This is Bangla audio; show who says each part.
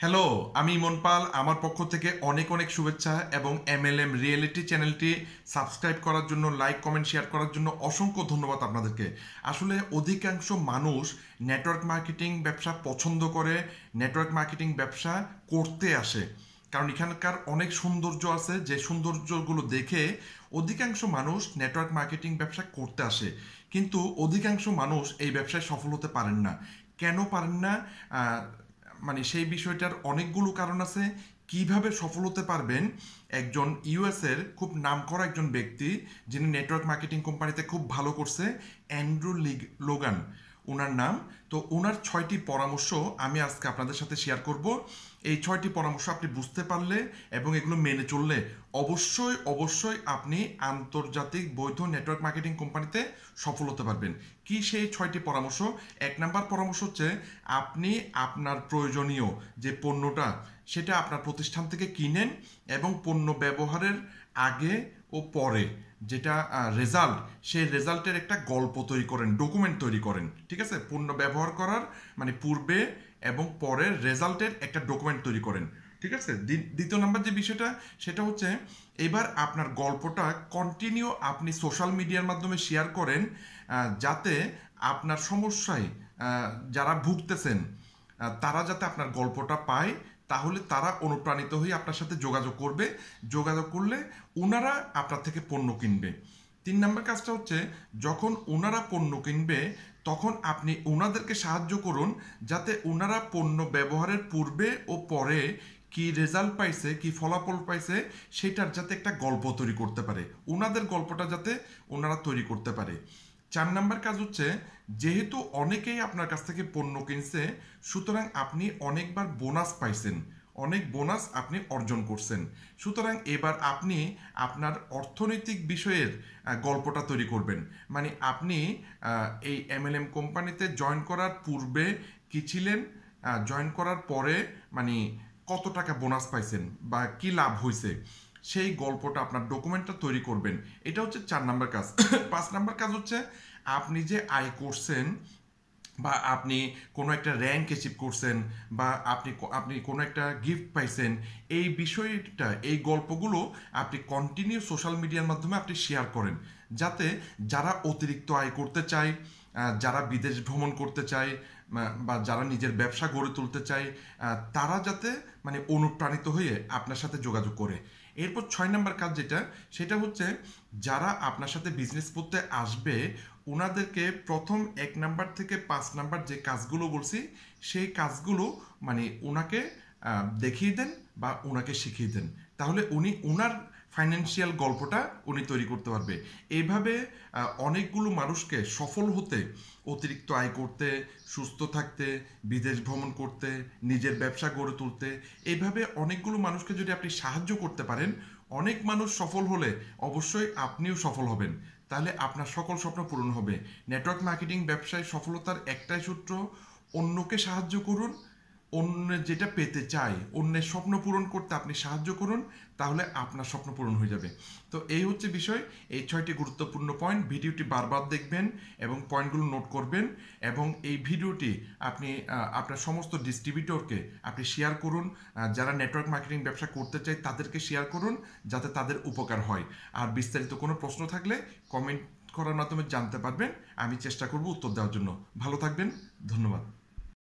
Speaker 1: হ্যালো, আমি ইমন পাল। আমার পক্ষ থেকে অনেক অনেক শুভেচ্ছা এবং এমএলএম রিয়েলিটি চ্যানেলটি সাবস্ক্রাইব করার জন্য, লাইক কমেন্ট শেয়ার করার জন্য অসংখ্য ধন্যবাদ আপনাদেরকে। আসলে অধিকাংশ মানুষ নেটওয়ার্ক মার্কেটিং ব্যবসা পছন্দ করে, নেটওয়ার্ক মার্কেটিং ব্যবসা করতে আসে, কারণ এখানকার অনেক সৌন্দর্য আছে, যে সৌন্দর্যগুলো দেখে অধিকাংশ মানুষ নেটওয়ার্ক মার্কেটিং ব্যবসা করতে আসে। কিন্তু অধিকাংশ মানুষ এই ব্যবসায় সফল হতে পারেন না। কেন পারেন না? মানে সেই বিষয়টার অনেকগুলো কারণ আছে। কিভাবে সফল হতে পারবেন? একজন ইউএসের খুব নামকরা একজন ব্যক্তি, যিনি নেটওয়ার্ক মার্কেটিং কোম্পানিতে খুব ভালো করছে, অ্যান্ড্রু লোগান ওনার নাম। তো ওনার 6টি পরামর্শ আমি আজকে আপনাদের সাথে শেয়ার করব। এই 6টি পরামর্শ আপনি বুঝতে পারলে এবং এগুলো মেনে চললে অবশ্যই অবশ্যই আপনি আন্তর্জাতিক বৈধ নেটওয়ার্ক মার্কেটিং কোম্পানিতে সফল হতে পারবেন। কি সেই 6টি পরামর্শ? 1 নাম্বার পরামর্শ হচ্ছে, আপনি আপনার প্রয়োজনীয় যে পণ্যটা সেটা আপনার প্রতিষ্ঠান থেকে কিনেন এবং পণ্য ব্যবহারের আগে ও পরে যেটা রেজাল্ট, সেই রেজাল্টের একটা গল্প তৈরি করেন, ডকুমেন্ট তৈরি করেন। ঠিক আছে? পণ্য ব্যবহার করার মানে পূর্বে এবং পরের রেজাল্টের একটা ডকুমেন্ট তৈরি করেন। ঠিক আছে? দ্বিতীয় নাম্বার যে বিষয়টা সেটা হচ্ছে, এবার আপনার গল্পটা কন্টিনিউ আপনি সোশ্যাল মিডিয়ার মাধ্যমে শেয়ার করেন, যাতে আপনার সমস্যায় যারা ভুগতেছেন তারা যাতে আপনার গল্পটা পায়, তাহলে তারা অনুপ্রাণিত হয়ে আপনার সাথে যোগাযোগ করবে। যোগাযোগ করলে ওনারা আপনার থেকে পণ্য কিনবে। 3 নাম্বার কাজটা হচ্ছে, যখন ওনারা পণ্য কিনবে তখন আপনি ওনাদেরকে সাহায্য করুন, যাতে ওনারা পণ্য ব্যবহারের পূর্বে ও পরে কি রেজাল্ট পাইছে, কি ফলাফল পাইছে, সেটার যাতে একটা গল্প তৈরি করতে পারে, ওনাদের গল্পটা যাতে ওনারা তৈরি করতে পারে। 4 নাম্বার কাজ হচ্ছে, যেহেতু অনেকেই আপনার কাছ থেকে পণ্য কিনছে, সুতরাং আপনি অনেকবার বোনাস পাইছেন, অনেক বোনাস আপনি অর্জন করছেন। সুতরাং এবার আপনি আপনার অর্থনৈতিক বিষয়ের গল্পটা তৈরি করবেন। মানে আপনি এই এমএলএম কোম্পানিতে জয়েন করার পূর্বে কি ছিলেন, জয়েন করার পরে মানে কত টাকা বোনাস পাইছেন বা কি লাভ হয়েছে, সেই গল্পটা আপনার ডকুমেন্টটা তৈরি করবেন। এটা হচ্ছে 4 নাম্বার কাজ। 5 নাম্বার কাজ হচ্ছে, আপনি যে আয় করছেন বা আপনি কোনো একটা র্যাঙ্ক অ্যাচিভ করছেন বা আপনি কোনো একটা গিফট পাইছেন, এই বিষয়টা, এই গল্পগুলো আপনি কন্টিনিউ সোশ্যাল মিডিয়ার মাধ্যমে আপনি শেয়ার করেন, যাতে যারা অতিরিক্ত আয় করতে চায়, যারা বিদেশ ভ্রমণ করতে চায় বা যারা নিজের ব্যবসা গড়ে তুলতে চায়, তারা যাতে মানে অনুপ্রাণিত হয়ে আপনার সাথে যোগাযোগ করে। এরপর 6 নাম্বার কাজ যেটা, সেটা হচ্ছে, যারা আপনার সাথে বিজনেস করতে আসবে ওনাদেরকে প্রথম 1 নাম্বার থেকে 5 নাম্বার যে কাজগুলো বলছি, সেই কাজগুলো মানে ওনাকে দেখিয়ে দেন বা ওনাকে শিখিয়ে দেন, তাহলে উনি ওনার ফাইন্যান্সিয়াল গল্পটা উনি তৈরি করতে পারবে। এইভাবে অনেকগুলো মানুষকে সফল হতে, অতিরিক্ত আয় করতে, সুস্থ থাকতে, বিদেশ ভ্রমণ করতে, নিজের ব্যবসা গড়ে তুলতে, এইভাবে অনেকগুলো মানুষকে যদি আপনি সাহায্য করতে পারেন, অনেক মানুষ সফল হলে অবশ্যই আপনিও সফল হবেন। তাহলে আপনার সকল স্বপ্ন পূরণ হবে। নেটওয়ার্ক মার্কেটিং ব্যবসায় সফলতার একটাই সূত্র, অন্যকে সাহায্য করুন। অন্য যেটা পেতে চায়, অন্যের স্বপ্ন পূরণ করতে আপনি সাহায্য করুন, তাহলে আপনার স্বপ্ন পূরণ হয়ে যাবে। তো এই হচ্ছে বিষয়, এই 6টি গুরুত্বপূর্ণ পয়েন্ট। ভিডিওটি বারবার দেখবেন এবং পয়েন্টগুলো নোট করবেন, এবং এই ভিডিওটি আপনি আপনার সমস্ত ডিস্ট্রিবিউটরকে আপনি শেয়ার করুন। যারা নেটওয়ার্ক মার্কেটিং ব্যবসা করতে চায় তাদেরকে শেয়ার করুন, যাতে তাদের উপকার হয়। আর বিস্তারিত কোনো প্রশ্ন থাকলে কমেন্ট করার মাধ্যমে জানতে পারবেন, আমি চেষ্টা করব উত্তর দেওয়ার জন্য। ভালো থাকবেন, ধন্যবাদ।